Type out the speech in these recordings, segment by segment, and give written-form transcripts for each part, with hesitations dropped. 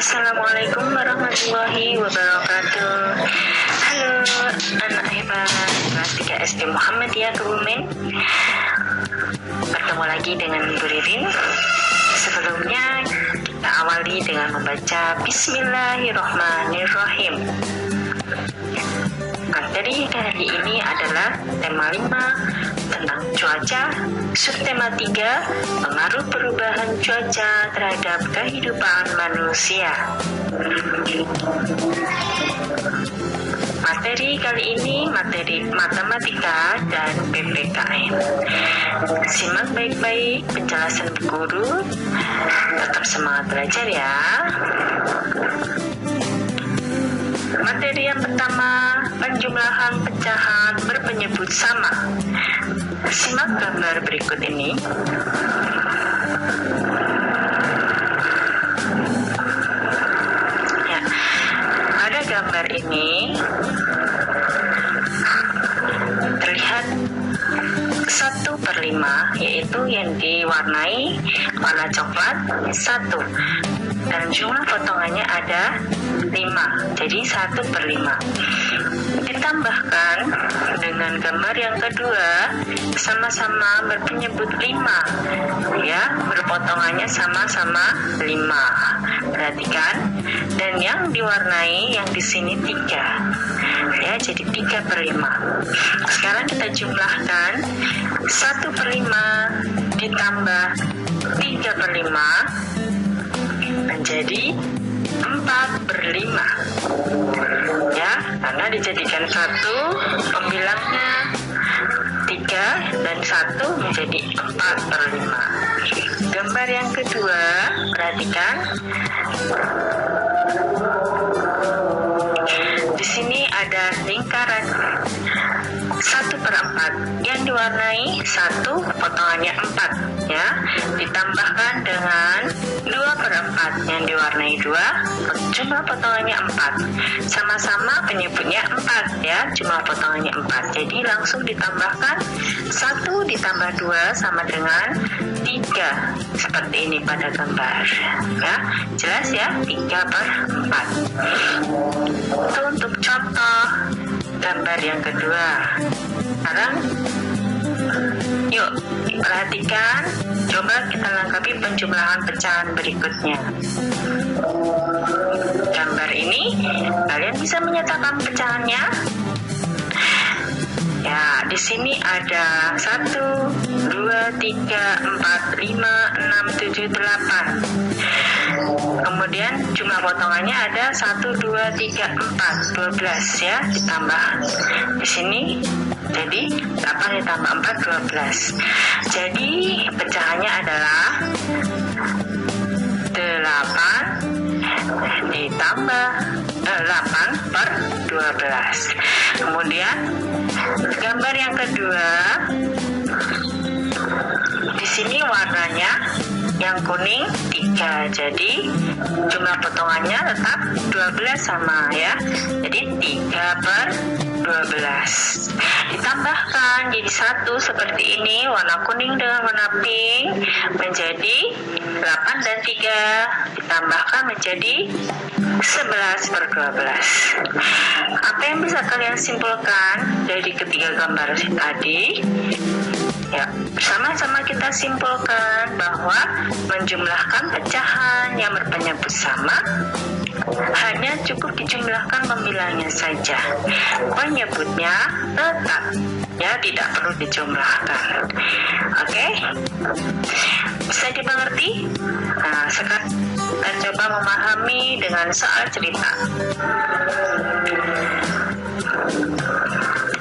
Assalamualaikum warahmatullahi wabarakatuh. Halo anak hebat kelas 3 SD Muhammadiyah Kebumen. Bertemu lagi dengan Bu Ririn. Sebelumnya kita awali dengan membaca Bismillahirrahmanirrahim. Materi kali ini adalah tema 5 tentang cuaca, subtema 3 pengaruh perubahan cuaca terhadap kehidupan manusia. Materi kali ini materi matematika dan PPKN. Simak baik-baik penjelasan guru. Tetap semangat belajar ya. Materi yang pertama, penjumlahan pecahan berpenyebut sama. Simak gambar berikut ini. Ya, pada gambar ini terlihat 1/5, yaitu yang diwarnai warna coklat 1, dan jumlah potongannya ada 5, jadi 1/5. Ditambahkan dengan gambar yang kedua, sama-sama berpenyebut 5, ya, berpotongannya sama-sama 5. Perhatikan, dan yang diwarnai yang di sini 3, ya, jadi 3/5. Sekarang kita jumlahkan 1/5 ditambah 3/5 menjadi 4/5, ya, karena dijadikan 1 pembilangnya 3 dan 1 menjadi 4/5. Gambar yang kedua, perhatikan. Di sini ada lingkaran 1/4 yang diwarnai 1, potongannya 4, ya, ditambahkan dengan 2/4 yang diwarnai 2, jumlah potongannya 4, sama-sama penyebutnya 4, ya, jumlah potongannya 4. Jadi langsung ditambahkan 1 ditambah 2 sama dengan 3, seperti ini pada gambar, ya, jelas ya, 3/4. Itu untuk contoh gambar yang kedua. Sekarang yuk perhatikan, coba kita lengkapi penjumlahan pecahan berikutnya. Gambar ini kalian bisa menyatakan pecahannya. Ya, di sini ada 1, 2, 3, 4, 5, 6, 7, 8. Kemudian jumlah potongannya ada 1, 2, 3, 4, 12, ya, ditambah di sini. Jadi 8 ditambah 4, 12. Jadi pecahannya adalah 8 ditambah 8/12. Kemudian gambar yang kedua, di sini warnanya yang kuning 3, jadi jumlah potongannya tetap 12 sama, ya, jadi 3/12. Ditambahkan jadi 1 seperti ini, warna kuning dengan warna pink menjadi 8 dan 3, ditambahkan menjadi 11/12. Apa yang bisa kalian simpulkan dari ketiga gambar tadi? Ya, sama-sama kita simpulkan bahwa menjumlahkan pecahan yang berpenyebut sama hanya cukup dijumlahkan pembilangnya saja. Penyebutnya tetap, ya, tidak perlu dijumlahkan. Oke? Bisa dimengerti? Nah, sekarang kita coba memahami dengan soal cerita.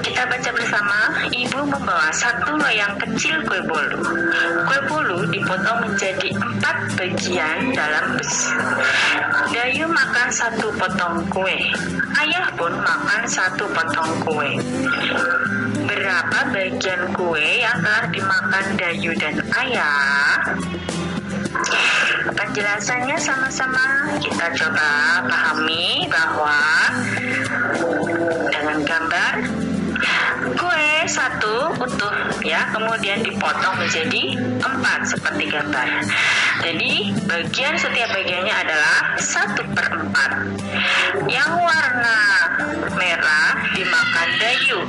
Kita baca bersama. Ibu membawa 1 loyang kecil kue bolu. Kue bolu dipotong menjadi 4 bagian dalam bus. Dayu makan 1 potong kue. Ayah pun makan 1 potong kue. Berapa bagian kue yang telah dimakan Dayu dan Ayah? Penjelasannya sama-sama kita coba pahami bahwa dengan gambar kue 1 utuh, ya, kemudian dipotong menjadi 4 seperti gambar. Jadi setiap bagiannya adalah 1/4. Yang warna merah dimakan Dayu,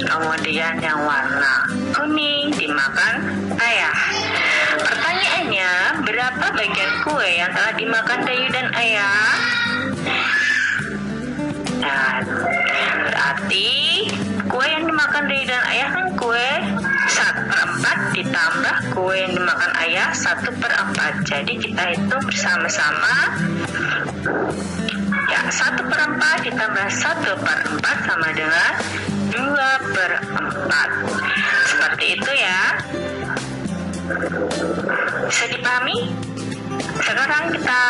kemudian yang warna kuning dimakan Ayah. Pertanyaannya, berapa bagian kue yang telah dimakan Dayu dan Ayah? Nah, berarti kue yang dimakan Dayu dan Ayah kan kue 1/4 ditambah kue yang dimakan Ayah 1/4. Jadi kita hitung bersama-sama. Ya, 1/4 ditambah 1/4 sama dengan 2/4. Seperti itu ya. Bisa dipahami? Sekarang kita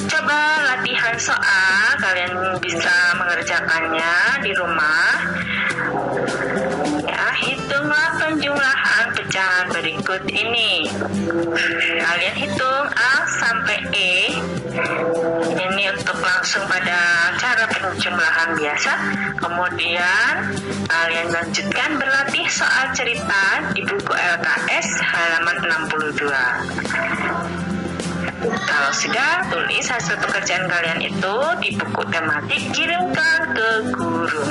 coba latihan soal. Kalian bisa mengerjakannya di rumah. Ya, hitunglah penjumlahan pecahan berikut ini. Kalian hitung A sampai E. Ini untuk langsung pada cara penjumlahan biasa. Kemudian kalian lanjutkan berlatih soal cerita di buku LKS halaman 62. Kalau sudah, tulis hasil pekerjaan kalian itu di buku tematik, kirimkan ke guru.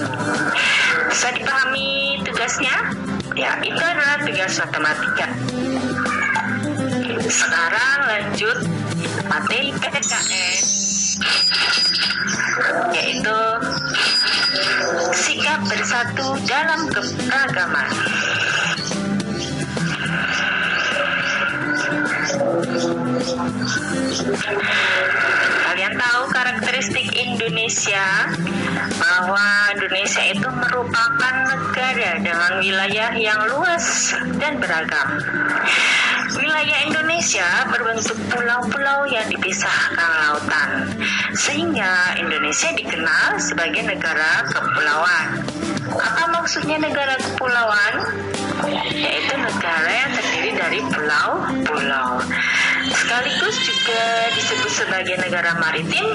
Bisa dipahami tugasnya? Ya, itu adalah tugas matematika. Sekarang lanjut materi PKS, yaitu sikap bersatu dalam keberagaman. Kalian tahu karakteristik Indonesia, bahwa Indonesia itu merupakan negara dengan wilayah yang luas dan beragam. Wilayah Indonesia berbentuk pulau-pulau yang dipisahkan lautan, sehingga Indonesia dikenal sebagai negara kepulauan. Apa maksudnya negara kepulauan? Yaitu negara yang terdiri dari pulau-pulau. Sekaligus juga disebut sebagai negara maritim,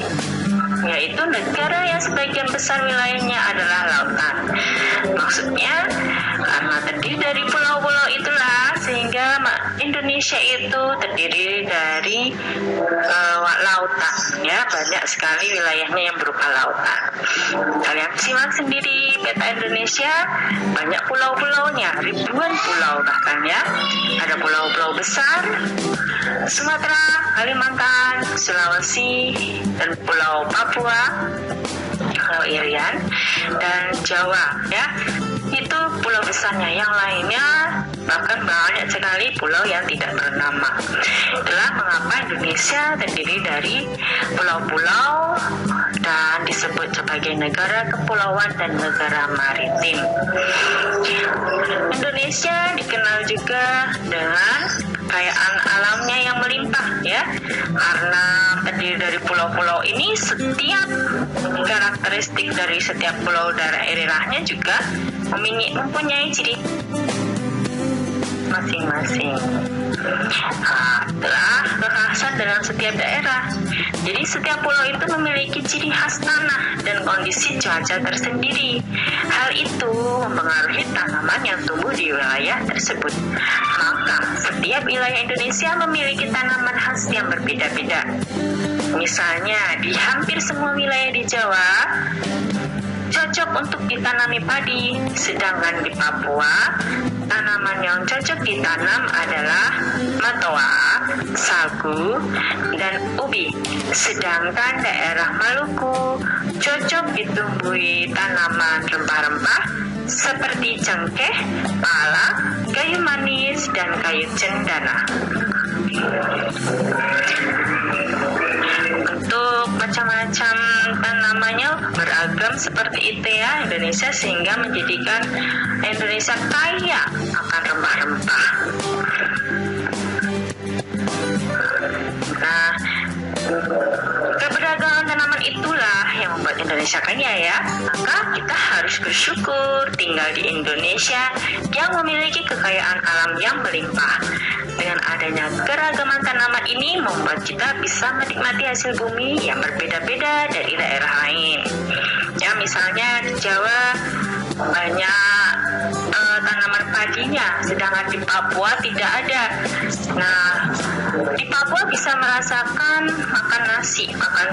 yaitu negara yang sebagian besar wilayahnya adalah lautan. Maksudnya, karena terdiri dari pulau-pulau itulah sehingga Indonesia itu terdiri dari lautan. Ya, banyak sekali wilayahnya yang berupa lautan. Kalian simak sendiri peta Indonesia, banyak pulau-pulaunya, ribuan pulau bahkan ya. Ada pulau-pulau besar, Sumatera, Kalimantan, Sulawesi, dan Pulau Papua, Pulau Irian, dan Jawa ya. Itu pulau besarnya. Yang lainnya bahkan banyak sekali pulau yang tidak bernama. Itulah mengapa Indonesia terdiri dari pulau-pulau dan disebut sebagai negara kepulauan dan negara maritim. Indonesia dikenal juga dengan kekayaan alamnya yang melimpah ya, karena terdiri dari pulau-pulau ini, setiap karakteristik dari setiap pulau daerahnya juga mempunyai ciri masing-masing. Itulah kekhasan dalam setiap daerah. Jadi setiap pulau itu memiliki ciri khas tanah dan kondisi cuaca tersendiri. Hal itu mempengaruhi tanaman yang tumbuh di wilayah tersebut. Maka setiap wilayah Indonesia memiliki tanaman khas yang berbeda-beda. Misalnya di hampir semua wilayah di Jawa cocok untuk ditanami padi, sedangkan di Papua tanaman yang cocok ditanam adalah matoa, sagu, dan ubi. Sedangkan daerah Maluku cocok ditumbuhi tanaman rempah-rempah seperti cengkeh, pala, kayu manis, dan kayu cendana. Untuk macam-macam tanamannya beragam seperti itu ya Indonesia, sehingga menjadikan Indonesia kaya akan rempah-rempah. Nah, keberagaman tanaman itulah yang membuat Indonesia kaya ya. Maka kita harus bersyukur tinggal di Indonesia yang memiliki kekayaan alam yang melimpah. Dengan adanya keragaman tanaman ini membuat kita bisa menikmati hasil bumi yang berbeda-beda dari daerah lain. Ya, misalnya di Jawa banyak tanaman padinya, sedangkan di Papua tidak ada. Nah, di Papua bisa merasakan makan nasi, makan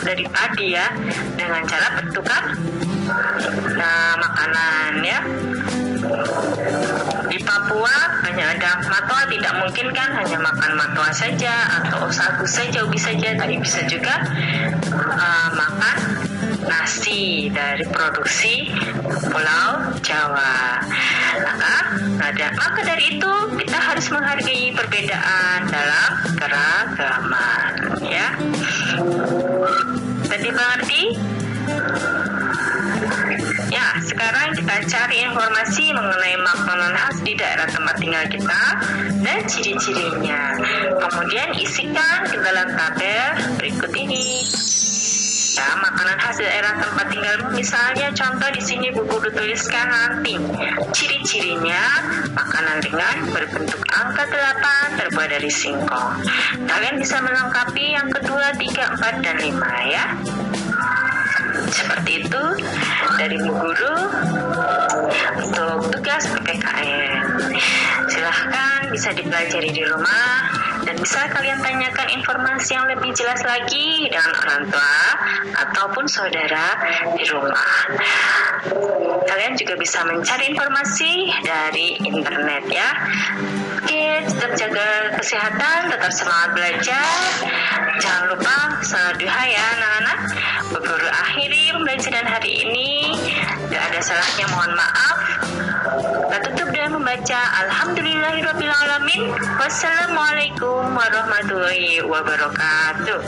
dari padi ya, dengan cara bertukar makanan ya. Di Papua hanya ada matwa, tidak mungkin kan hanya makan matwa saja atau sagu saja, ubi saja, tapi bisa juga makan nasi dari produksi Pulau Jawa. Maka dari itu kita harus menghargai perbedaan dalam keragaman ya. Tadi mengerti? Ya, sekarang kita cari informasi mengenai makanan khas di daerah tempat tinggal kita dan ciri-cirinya. Kemudian isikan ke dalam tabel berikut ini. Ya, makanan khas daerah tempat tinggalmu, misalnya contoh di sini Bu Guru tuliskan nanti ciri-cirinya makanan ringan berbentuk angka 8 terbuat dari singkong. Kalian bisa melengkapi yang kedua, 3, 4, dan 5 ya. Seperti itu dari Bu Guru untuk tugas PPKN. Silahkan bisa dipelajari di rumah dan bisa kalian tanyakan informasi yang lebih jelas lagi dengan orang tua ataupun saudara di rumah. Kalian juga bisa mencari informasi dari internet ya. Oke, tetap jaga kesehatan, tetap semangat belajar. Jangan lupa salat duha ya anak-anak. Bu Guru akhiri pembelajaran hari ini. Tidak ada salahnya, mohon maaf. Kita tutup dengan membaca Alhamdulillahirrabbilalamin. Wassalamualaikum warahmatullahi wabarakatuh.